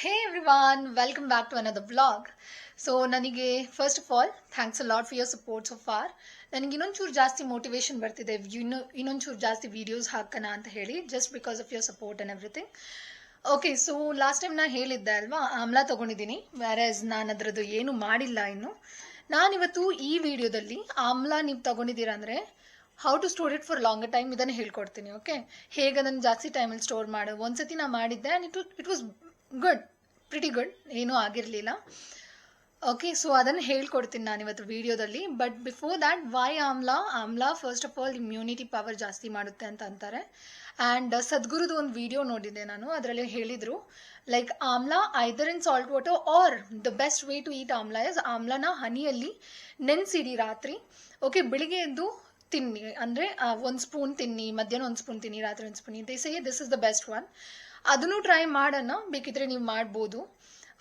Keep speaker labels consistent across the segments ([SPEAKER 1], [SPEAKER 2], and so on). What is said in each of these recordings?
[SPEAKER 1] Hey everyone, welcome back to another vlog. So ನನಗೆ first of all thanks a lot for your support so for. ನನಗೆ ಇನ್ನೊಂಚೂರು ಜಾಸ್ತಿ motivation ಬರ್ತಿದೆ, ಇನ್ನೊಂಚೂರು ಜಾಸ್ತಿ videos ಹಾಕೋಣ ಅಂತ ಹೇಳಿ, just because of your support and everything. Okay, so last time ನಾನು ಹೇಳಿದ್ದೆ ಅಲ್ವಾ, ಆಮ್ಲಾ ತೊಗೊಂಡಿದ್ದೀನಿ, ವ್ಯಾರಸ್ ನಾನು ಅದರದ್ದು ಏನು ಮಾಡಿಲ್ಲ ಇನ್ನು. ನಾನಿವತ್ತು ಈ ವಿಡಿಯೋದಲ್ಲಿ ಆಮ್ಲಾ ನೀವು ತೊಗೊಂಡಿದ್ದೀರಾ ಅಂದರೆ how to store it for longer time ಇದನ್ನು ಹೇಳ್ಕೊಡ್ತೀನಿ. ಓಕೆ, ಹೇಗೆ ಅದನ್ನು ಜಾಸ್ತಿ ಟೈಮಲ್ಲಿ ಸ್ಟೋರ್ ಮಾಡು. ಒಂದ್ಸತಿ ನಾನು ಮಾಡಿದ್ದೆ and it was good, pretty good, ಏನೂ ಆಗಿರಲಿಲ್ಲ. ಓಕೆ, ಸೊ ಅದನ್ನು ಹೇಳ್ಕೊಡ್ತೀನಿ ನಾನು ಇವತ್ತು ವಿಡಿಯೋದಲ್ಲಿ. But before that, why amla first of all immunity power ಜಾಸ್ತಿ ಮಾಡುತ್ತೆ ಅಂತ ಅಂತಾರೆ. ಆ್ಯಂಡ್ ಸದ್ಗುರುದು ಒಂದು ವಿಡಿಯೋ ನೋಡಿದ್ದೆ ನಾನು, ಅದರಲ್ಲಿ ಹೇಳಿದರು like amla either in salt water are the best way to eat amla is ಆಮ್ಲಾನ ಹನಿಯಲ್ಲಿ ನೆನೆಸಿಡಿ ರಾತ್ರಿ. ಓಕೆ, ಬೆಳಿಗ್ಗೆ ಎದ್ದು ತಿನ್ನಿ, ಅಂದರೆ ಒಂದು ಸ್ಪೂನ್ ತಿನ್ನಿ, ಮಧ್ಯಾಹ್ನ ಒಂದು ಸ್ಪೂನ್ ತಿನ್ನಿ, ರಾತ್ರಿ ಒಂದು spoon. They say this is the best one. ಅದನ್ನು ಟ್ರೈ ಮಾಡೋಣ, ಬೇಕಿದ್ರೆ ನೀವು ಮಾಡ್ಬೋದು.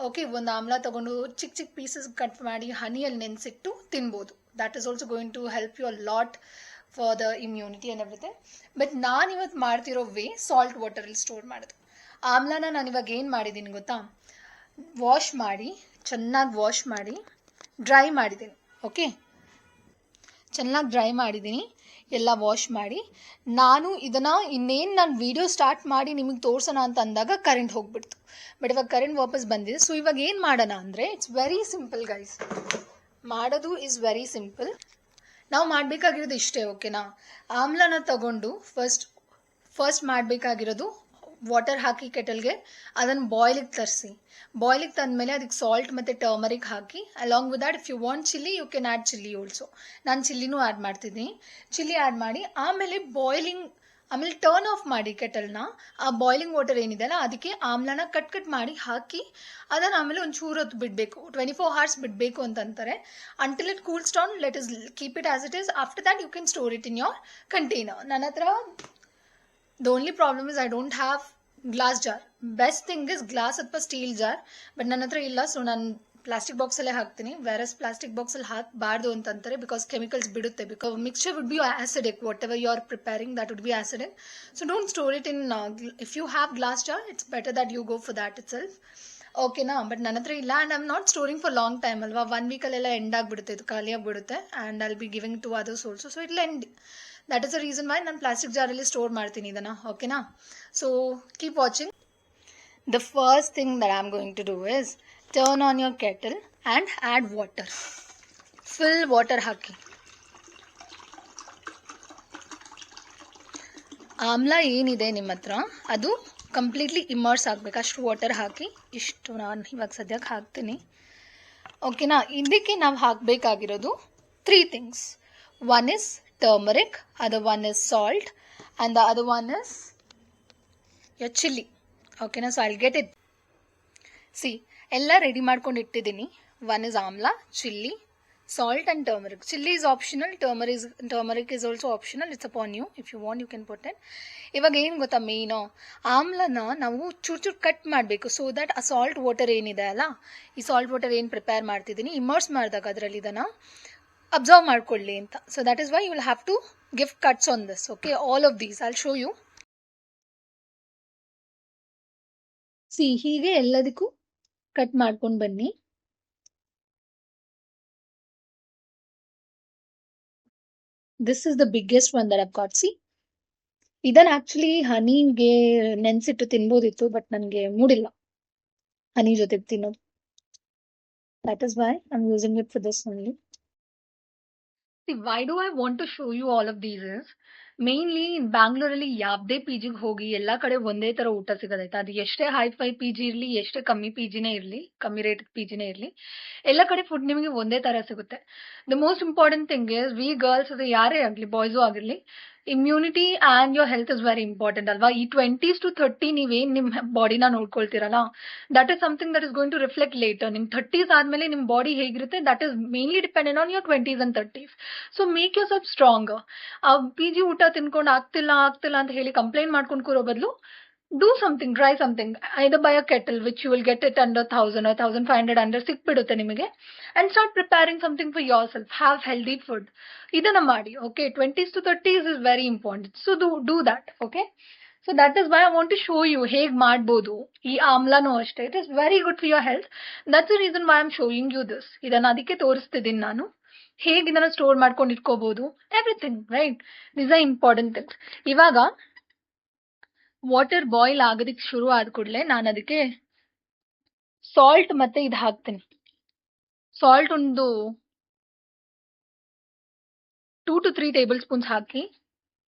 [SPEAKER 1] ಓಕೆ, ಒಂದು ಆಮ್ಲಾ ತಗೊಂಡು ಚಿಕ್ಕ ಚಿಕ್ಕ ಪೀಸಸ್ ಕಟ್ ಮಾಡಿ ಹನಿಯಲ್ಲಿ ನೆನೆಸಿಟ್ಟು ತಿನ್ಬೋದು. That is also going to help you a lot for the immunity and everything. But ನಾನು ಇವತ್ತು ಮಾಡ್ತಿರೋ ವೇ ಸಾಲ್ಟ್ ವಾಟರಲ್ಲಿ ಸ್ಟೋರ್ ಮಾಡೋದು. ಆಮ್ಲಾನ ನಾನು ಇವಾಗ ಏನು ಮಾಡಿದ್ದೀನಿ ಗೊತ್ತಾ, ವಾಶ್ ಮಾಡಿ, ಚೆನ್ನಾಗಿ ವಾಶ್ ಮಾಡಿ ಡ್ರೈ ಮಾಡಿದ್ದೀನಿ. ಓಕೆ, ಚೆನ್ನಾಗಿ ಡ್ರೈ ಮಾಡಿದ್ದೀನಿ, ಎಲ್ಲ ವಾಶ್ ಮಾಡಿ. ನಾನು ಇದನ್ನು ಇನ್ನೇನು ನಾನು ವಿಡಿಯೋ ಸ್ಟಾರ್ಟ್ ಮಾಡಿ ನಿಮಗೆ ತೋರಿಸೋಣ ಅಂತ ಅಂದಾಗ ಕರೆಂಟ್ ಹೋಗ್ಬಿಡ್ತು. ಬಟ್ ಇವಾಗ ಕರೆಂಟ್ ವಾಪಸ್ ಬಂದಿದೆ. ಸೊ ಇವಾಗ ಏನು ಮಾಡೋಣ ಅಂದರೆ, ಇಟ್ಸ್ ವೆರಿ ಸಿಂಪಲ್ ಗೈಸ್. ಮಾಡೋದು ಈಸ್ ವೆರಿ ಸಿಂಪಲ್. ನಾವು ಮಾಡಬೇಕಾಗಿರೋದು ಇಷ್ಟೇ. ಓಕೆನಾ, ಆಮ್ಲನ ತಗೊಂಡು ಫಸ್ಟ್ ಮಾಡಬೇಕಾಗಿರೋದು ವಾಟರ್ ಹಾಕಿ ಕೆಟಲ್ಗೆ ಅದನ್ನು ಬಾಯ್ಲಿಗೆ ತರಿಸಿ. ಬಾಯ್ಲಿಗೆ ತಂದಮೇಲೆ ಅದಕ್ಕೆ ಸಾಲ್ಟ್ ಮತ್ತು ಟರ್ಮರಿಕ್ ಹಾಕಿ, along with that if you want chilli you can add chilli also. ನಾನು ಚಿಲ್ಲಿನೂ ಆ್ಯಡ್ ಮಾಡ್ತಿದ್ದೀನಿ. ಚಿಲ್ಲಿ ಆ್ಯಡ್ ಮಾಡಿ ಆಮೇಲೆ ಟರ್ನ್ ಆಫ್ ಮಾಡಿ ಕೆಟಲ್ನ. ಆ ಬಾಯ್ಲಿಂಗ್ ವಾಟರ್ ಏನಿದೆ ಅಲ್ಲ, ಅದಕ್ಕೆ ಆಮ್ಲನ ಕಟ್ ಮಾಡಿ ಹಾಕಿ ಅದನ್ನು ಆಮೇಲೆ ಒಂಚೂರು ಹೊತ್ತು ಬಿಡಬೇಕು, 24 hours ಬಿಡಬೇಕು ಅಂತಂತಾರೆ. Until it cools down, let is keep it as it is. After that you can store it in your container. ನನ್ನ ಹತ್ರ the only problem is I don't have glass jar. Best thing is glass ಅಥವಾ steel jar, but ನನ್ನ ಹತ್ರ ಇಲ್ಲ. So ನಾನು plastic ಬಾಕ್ಸಲ್ಲೇ ಹಾಕ್ತೀನಿ. Virus plastic ಬಾಕ್ಸಲ್ಲಿ ಹಾಕಬಾರ್ದು ಅಂತಂತಾರೆ, ಬಿಕಾಸ್ ಕೆಮಿಕಲ್ಸ್ ಬಿಡುತ್ತೆ. Because mixture would be acidic, whatever you are preparing that would be acidic. So don't store it in, if you have glass jar it's better that you go for that itself. ಓಕೆನಾ, but ನನ್ನ ಹತ್ರ ಇಲ್ಲ. And I am not storing for long time ಅಲ್ವಾ, 1 weekಲ್ಲೆಲ್ಲ end ಆಗಿಬಿಡುತ್ತೆ, ಇದು ಖಾಲಿ ಆಗಿಬಿಡುತ್ತೆ. And I will be giving to others also. So it will end. That is the reason why ನಾನು ಪ್ಲಾಸ್ಟಿಕ್ ಜಾರಲ್ಲಿ ಸ್ಟೋರ್ ಮಾಡ್ತೀನಿ ಇದನ್ನು. ಓಕೆನಾ, so keep watching. The first thing that I am going to do is turn on your kettle and add water. Full water ಹಾಕಿ. ಆಮ್ಲಾ ಏನಿದೆ ನಿಮ್ಮ ಹತ್ರ ಅದು ಕಂಪ್ಲೀಟ್ಲಿ ಇಮರ್ಸ್ ಆಗಬೇಕು, ಅಷ್ಟು ವಾಟರ್ ಹಾಕಿ. ಇಷ್ಟು ನಾನು ಇವಾಗ ಸದ್ಯಕ್ಕೆ ಹಾಕ್ತೀನಿ. ಓಕೆನಾ, ಇದಕ್ಕೆ ನಾವು ಹಾಕಬೇಕಾಗಿರೋದು 3 things. One is turmeric, other one is salt, and the other one is your chili. Okay na, so I'll get it. See, ಎಲ್ಲ ರೆಡಿ ಮಾಡ್ಕೊಂಡು ಇಟ್ಟಿದ್ದೀನಿ. One is amla, chili, salt and turmeric. Chili is optional, turmeric is also optional. It's upon you. If you want you can put it. ಇವಾಗ ಏನು ಗೊತ್ತಾ ಮೇಯ್ನು, ಆಮ್ಲನ ನಾವು ಚೂರು cut ಮಾಡಬೇಕು, so that ಆ ಸಾಲ್ಟ್ ವಾಟರ್ ಏನಿದೆ ಅಲ್ಲ, ಈ ಸಾಲ್ಟ್ ವಾಟರ್ ಏನು ಪ್ರಿಪೇರ್ ಮಾಡ್ತಿದ್ದೀನಿ, ಇಮರ್ಸ್ ಮಾಡಿದಾಗ ಅದರಲ್ಲಿ ಇದನ್ನು ಅಬ್ಸರ್ವ್ ಮಾಡ್ಕೊಳ್ಳಿ ಅಂತ. So that is why you will have to give cuts on this. Okay, all of these I will show you. See, ಹೀಗೆ ಎಲ್ಲದಕ್ಕೂ ಕಟ್ ಮಾಡ್ಕೊಂಡು ಬನ್ನಿ. This is the biggest one that I've got. See, ಇದನ್ನ actually ಹನಿಗೆ ನೆನ್ಸಿಟ್ಟು ತಿನ್ಬೋದಿತ್ತು, but ನನಗೆ ಮೂಡಿಲ್ಲ ಹನಿ ಜೊತೆ ತಿನ್ನೋದು. That is why I am using it for this only. Why do I want to show you all of these is mainly ಬ್ಯಾಂಗ್ಳೂರಲ್ಲಿ ಯಾವುದೇ ಪಿ ಜಿಗೆ ಹೋಗಿ ಎಲ್ಲ ಕಡೆ ಒಂದೇ ಥರ ಊಟ ಸಿಗೋದೈತೆ. ಅದು ಎಷ್ಟೇ ಹೈ-ಫೈ ಪಿ ಜಿ ಇರಲಿ, ಎಷ್ಟೇ ಕಮ್ಮಿ ಪಿ ಜಿನೇ ಇರಲಿ, ಕಮ್ಮಿ ರೇಟ್ ಪಿ ಜಿನೇ ಇರಲಿ, ಎಲ್ಲ ಕಡೆ ಫುಡ್ ನಿಮಗೆ ಒಂದೇ ಥರ ಸಿಗುತ್ತೆ. The most important thing is we girls, ಅದು ಯಾರೇ ಆಗಲಿ, ಬಾಯ್ಸು ಆಗಿರಲಿ, immunity and your health is very important ಅಲ್ವಾ. ಈ 20s to 30 ನೀವೇನು ನಿಮ್ಮ ಬಾಡಿನ ನೋಡ್ಕೊಳ್ತೀರಲ್ಲ, that is something that is going to reflect later. ನಿಮ್ಮ 30s ಆದಮೇಲೆ ನಿಮ್ಮ ಬಾಡಿ ಹೇಗಿರುತ್ತೆ, that is mainly dependent on your 20s and 30s. So make yourself strong. ಆ ಪಿ ಜಿ ಊಟ ತಿನ್ಕೊಂಡು ಆಗ್ತಿಲ್ಲ ಅಂತ ಹೇಳಿ ಕಂಪ್ಲೇಂಟ್ ಮಾಡ್ಕೊಂಡು ಕೂರೋ ಬದಲು, do something, try something. Either buy a kettle which you will get it under 1000 or 1500 under ಸಿಕ್ಬಿಡುತ್ತೆ ನಿಮಗೆ, and start preparing something for yourself. Have healthy food. ಇದನ್ನ ಮಾಡಿ. Okay, 20s to 30s is very important. So do that. Okay, so that is why I want to show you ಹೇಗ್ ಮಾಡ್ಬೋದು. ಈ ಆಮ್ಲಾನು ಅಷ್ಟೇ, it is very good for your health. That's the reason why I am showing you this. ಇದನ್ನ ಅದಕ್ಕೆ ತೋರಿಸ್ತಿದ್ದೀನಿ ನಾನು, ಹೇಗೆ ಇದನ್ನ ಸ್ಟೋರ್ ಮಾಡ್ಕೊಂಡು ಇಟ್ಕೋಬಹುದು, everything right. This are important things. ಇವಾಗ ವಾಟರ್ ಬಾಯ್ಲ್ ಆಗೋದಕ್ಕೆ ಶುರು ಆದ ಕೂಡಲೇ ನಾನು ಅದಕ್ಕೆ ಸಾಲ್ಟ್ ಮತ್ತೆ ಇದು ಹಾಕ್ತೀನಿ. ಸಾಲ್ಟ್ ಒಂದು 2 to 3 tablespoons hockey.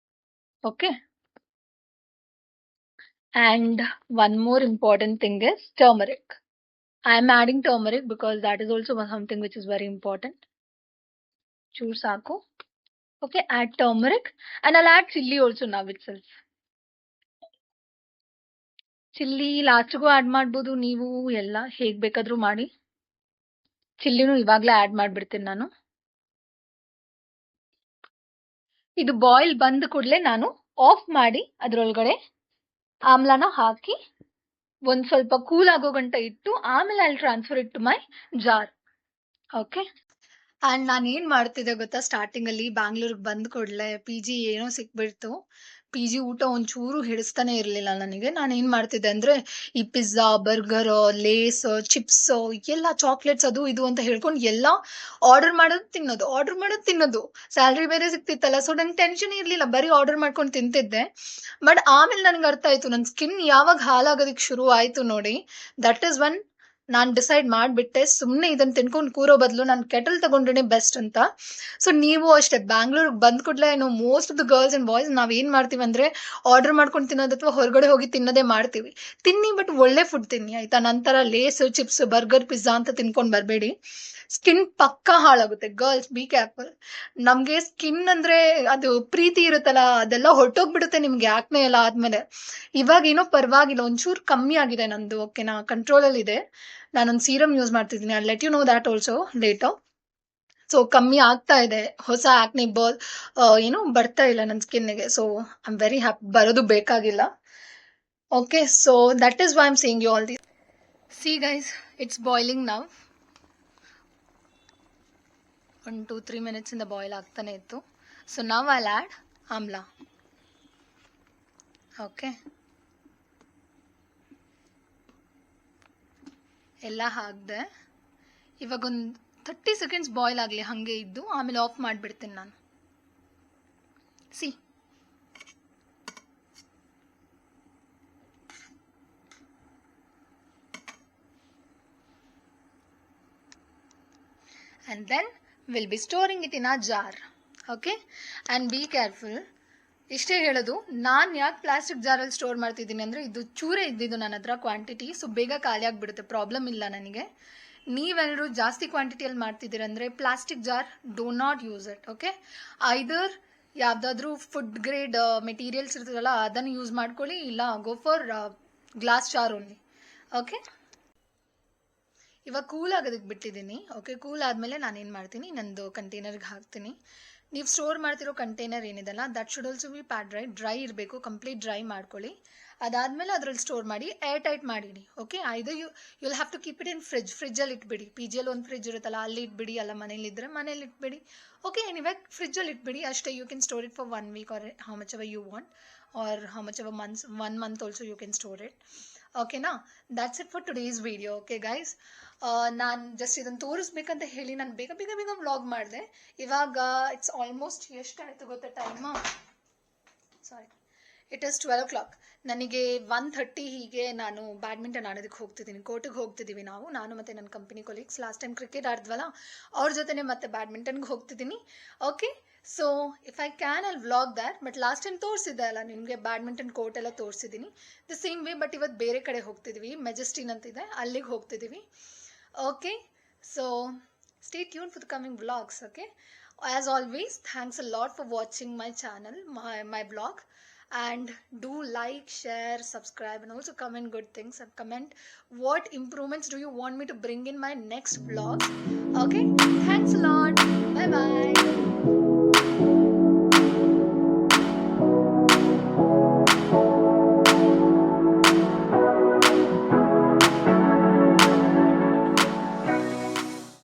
[SPEAKER 1] Okay. And one more important thing is turmeric. I am adding turmeric because that is also something which is very important. Choose saku. Okay, add turmeric and I'll add chilli also now itself. Chilli ಲಾಸ್ಟ್ಗೂ add ಮಾಡ್ಬೋದು, ನೀವು ಎಲ್ಲ ಹೇಗ್ ಬೇಕಾದ್ರೂ ಮಾಡಿ. ಚಿಲ್ಲಿನೂ ಇವಾಗ್ಲೇ add ಮಾಡ್ಬಿಡ್ತೀನಿ ನಾನು. ಇದು ಬಾಯ್ಲ್ ಬಂದ ಕೂಡಲೇ ನಾನು ಆಫ್ ಮಾಡಿ ಅದ್ರೊಳಗಡೆ ಆಮ್ಲಾನ ಹಾಕಿ ಒಂದ್ ಸ್ವಲ್ಪ ಕೂಲ್ ಆಗೋ ಗಂಟ ಇಟ್ಟು ಆಮೇಲೆ ಅಲ್ಲಿ transfer it to my jar. Okay. And ನಾನು ಏನ್ ಮಾಡ್ತಿದ್ದೆ ಗೊತ್ತಾ, ಸ್ಟಾರ್ಟಿಂಗ್ ಅಲ್ಲಿ ಬ್ಯಾಂಗ್ಳೂರ್ಗೆ ಬಂದ್ ಕೂಡಲೇ ಪಿ ಜಿ ಏನೋ ಸಿಕ್ಬಿಡ್ತು. ಪಿ ಜಿ ಊಟ ಒಂಚೂರು ಹಿಡಿಸ್ತಾನೆ ಇರ್ಲಿಲ್ಲ ನನಗೆ. ನಾನು ಏನ್ ಮಾಡ್ತಿದ್ದೆ ಅಂದ್ರೆ ಈ ಪಿಜ್ಜಾ, ಬರ್ಗರ್, ಲೇಸ್, ಚಿಪ್ಸ್ ಎಲ್ಲ ಚಾಕ್ಲೇಟ್ಸ್ ಅದು ಇದು ಅಂತ ಹೇಳ್ಕೊಂಡು ಎಲ್ಲ ಆರ್ಡರ್ ಮಾಡೋದು ತಿನ್ನೋದು. ಸ್ಯಾಲ್ರಿ ಬೇರೆ ಸಿಕ್ತಿತ್ತಲ್ಲ, ಸೊ ನಂಗೆ ಟೆನ್ಷನ್ ಇರ್ಲಿಲ್ಲ, ಬರೀ ಆರ್ಡರ್ ಮಾಡ್ಕೊಂಡು ತಿಂತಿದ್ದೆ. ಬಟ್ ಆಮೇಲೆ ನನ್ಗೆ ಅರ್ಥ ಆಯ್ತು, ನನ್ನ ಸ್ಕಿನ್ ಯಾವಾಗ ಹಾಳಾಗೋದಕ್ಕೆ ಶುರು ಆಯ್ತು ನೋಡಿ, ದಟ್ ಇಸ್ ಒನ್ ನಾನು ಡಿಸೈಡ್ ಮಾಡ್ಬಿಟ್ಟೆ, ಸುಮ್ಮನೆ ಇದನ್ನ ತಿನ್ಕೊಂಡು ಕೂರೋ ಬದಲು ನಾನು ಕೆಟಲ್ ತಗೊಂಡ್ರೆ ಬೆಸ್ಟ್ ಅಂತ. ಸೊ ನೀವು ಅಷ್ಟೇ ಬ್ಯಾಂಗ್ಳೂರ್ಗೆ ಬಂದ್ ಕೂಡಲೇ most of the girls and boys ನಾವ್ ಏನ್ ಮಾಡ್ತೀವಿ ಅಂದ್ರೆ ಆರ್ಡರ್ ಮಾಡ್ಕೊಂಡು ತಿನ್ನೋದು ಅಥವಾ ಹೊರಗಡೆ ಹೋಗಿ ತಿನ್ನೋದೇ ಮಾಡ್ತೀವಿ. ತಿನ್ನಿ, ಬಟ್ ಒಳ್ಳೆ ಫುಡ್ ತಿನ್ನಿ ಆಯ್ತಾ. ನಂತರ ಲೇಸ್, ಚಿಪ್ಸ್, ಬರ್ಗರ್, ಪಿಜ್ಜಾ ಅಂತ ತಿನ್ಕೊಂಡ್ ಬರ್ಬೇಡಿ. ಸ್ಕಿನ್ ಪಕ್ಕಾ ಹಾಳಾಗುತ್ತೆ. Girls be careful. ನಮ್ಗೆ ಸ್ಕಿನ್ ಅಂದ್ರೆ ಅದು ಪ್ರೀತಿ ಇರುತ್ತಲ್ಲ, ಅದೆಲ್ಲ ಹೊರಟೋಗ್ಬಿಡುತ್ತೆ ನಿಮ್ಗೆ ಆಕ್ನೆ ಎಲ್ಲ ಆದ್ಮೇಲೆ. ಇವಾಗ ಏನೋ ಪರವಾಗಿಲ್ಲ, ಒಂಚೂರು ಕಮ್ಮಿ ಆಗಿದೆ ನಂದು. ಓಕೆನಾ, ಕಂಟ್ರೋಲ್ ಅಲ್ಲಿ ಇದೆ. ನಾನೊಂದು ಸೀರಮ್ ಯೂಸ್ ಮಾಡ್ತಿದ್ದೀನಿ, I let you know that also later. So ಕಮ್ಮಿ ಆಗ್ತಾ ಇದೆ, ಹೊಸ ಆಕ್ನೆ ಏನು ಬರ್ತಾ ಇಲ್ಲ ನನ್ನ ಸ್ಕಿನ್ಗೆ. So I am very happy, ಬರೋದು ಬೇಕಾಗಿಲ್ಲ. Okay, so that is why I am saying you all this. See guys, it's boiling now. 1-2-3 minutes ಇಂದ ಬಾಯ್ಲ್ ಆಗ್ತಾನೆ ಇತ್ತು. So now I'll add amla. Okay, ಎಲ್ಲ ಹಾಕ್ದೆ. ಇವಾಗ ಒಂದು 30 seconds ಬಾಯ್ಲ್ ಆಗಲಿ ಹಾಗೆ ಇದ್ದು, ಆಮೇಲೆ ಆಫ್ ಮಾಡಿಬಿಡ್ತೀನಿ ನಾನು. C, and then we'll be storing it in a jar. Okay, and be careful. ಇಷ್ಟೇ ಹೇಳೋದು, ನಾನು ಯಾಕೆ ಪ್ಲಾಸ್ಟಿಕ್ ಜಾರಲ್ಲಿ ಸ್ಟೋರ್ ಮಾಡ್ತಿದ್ದೀನಿ ಅಂದರೆ ಇದು ಚೂರೇ ಇದ್ದಿದ್ದು ನನ್ನ ಹತ್ರ ಕ್ವಾಂಟಿಟಿ. ಸೊ ಬೇಗ ಖಾಲಿ ಆಗಿಬಿಡುತ್ತೆ, ಪ್ರಾಬ್ಲಮ್ ಇಲ್ಲ ನನಗೆ. ನೀವೆಲ್ಲರೂ ಜಾಸ್ತಿ ಕ್ವಾಂಟಿಟಿಯಲ್ಲಿ ಮಾಡ್ತಿದ್ದೀರಂದರೆ plastic jar do not use it. Okay, either ಯಾವುದಾದ್ರೂ ಫುಡ್ ಗ್ರೇಡ್ ಮೆಟೀರಿಯಲ್ಸ್ ಇರ್ತದಲ್ಲ ಅದನ್ನು ಯೂಸ್ ಮಾಡ್ಕೊಳ್ಳಿ, ಇಲ್ಲ go for glass jar only. Okay, ಇವಾಗ ಕೂಲ್ ಆಗೋದಕ್ಕೆ ಬಿಟ್ಟಿದ್ದೀನಿ. ಓಕೆ, ಕೂಲ್ ಆದಮೇಲೆ ನಾನೇನು ಮಾಡ್ತೀನಿ, ನಂದು ಕಂಟೈನರ್ಗೆ ಹಾಕ್ತೀನಿ. ನೀವು ಸ್ಟೋರ್ ಮಾಡ್ತಿರೋ ಕಂಟೈನರ್ ಏನಿದೆಲ್ಲ that should also be pat dry ಇರಬೇಕು, ಕಂಪ್ಲೀಟ್ ಡ್ರೈ ಮಾಡ್ಕೊಳ್ಳಿ. ಅದಾದಮೇಲೆ ಅದ್ರಲ್ಲಿ ಸ್ಟೋರ್ ಮಾಡಿ ಏರ್ ಟೈಟ್ ಮಾಡಿಡಿ. ಓಕೆ, ಐದು will have to keep it in ಫ್ರಿಜ್ಜಲ್ಲಿ ಇಟ್ಬಿಡಿ. ಪಿ ಜಿಯಲ್ಲಿ ಒಂದು ಫ್ರಿಜ್ ಇರುತ್ತಲ್ಲ ಅಲ್ಲಿ ಇಟ್ಬಿಡಿ, ಅಲ್ಲ ಮನೇಲಿದ್ದರೆ ಮನೇಲಿ ಇಟ್ಬಿಡಿ. ಓಕೆ, ಎನಿವೆ ಫ್ರಿಜ್ಜಲ್ಲಿ ಇಟ್ಬಿಡಿ ಅಷ್ಟೇ. You can store it for 1 week or how much ever you want, or how much ever months, 1 month also you can store it. ಓಕೆನಾ, that's it for today's video. Okay guys, ನಾನು just ಇದನ್ನು ತೋರಿಸ್ಬೇಕಂತ ಹೇಳಿ ನಾನು ಬೇಗ ಬೇಗ ಬೇಗ vlog ಮಾಡಿದೆ. ಇವಾಗ ಇಟ್ಸ್ ಆಲ್ಮೋಸ್ಟ್ ಎಷ್ಟಾಯಿತು ಗೊತ್ತಾ time? Sorry, it is 12 o'clock. ನನಗೆ 1:30 ಹೀಗೆ ನಾನು ಬ್ಯಾಡ್ಮಿಂಟನ್ ಆಡೋದಕ್ಕೆ ಹೋಗ್ತಿದ್ದೀನಿ. ಕೋರ್ಟಿಗೆ ಹೋಗ್ತಿದ್ದೀವಿ ನಾನು ಮತ್ತು ನನ್ನ company colleagues. Last time cricket ಆಡಿದ್ವಲ್ಲ, ಅವ್ರ ಜೊತೆನೇ ಮತ್ತೆ ಬ್ಯಾಡ್ಮಿಂಟನ್ಗೆ ಹೋಗ್ತಿದ್ದೀನಿ. Okay, so if I can I'll vlog that. But last time ತೋರಿಸಿದ್ದೆ ಅಲ್ಲ ನಿಮಗೆ, ಬ್ಯಾಡ್ಮಿಂಟನ್ ಕೋರ್ಟ್ ಎಲ್ಲ ತೋರಿಸಿದ್ದೀನಿ ದ ಸೇಮ್ ವೇ. ಬಟ್ ಇವತ್ತು ಬೇರೆ ಕಡೆ ಹೋಗ್ತಿದ್ದೀವಿ, ಮೆಜೆಸ್ಟಿನ್ ಅಂತಿದೆ, ಅಲ್ಲಿಗೆ ಹೋಗ್ತಿದ್ದೀವಿ. Okay, so stay tuned for the coming vlogs. Okay, as always, thanks a lot for watching my channel, my blog, and do like, share, subscribe, and also comment good things, and comment what improvements do you want me to bring in my next vlog. Okay, thanks a lot. Bye bye.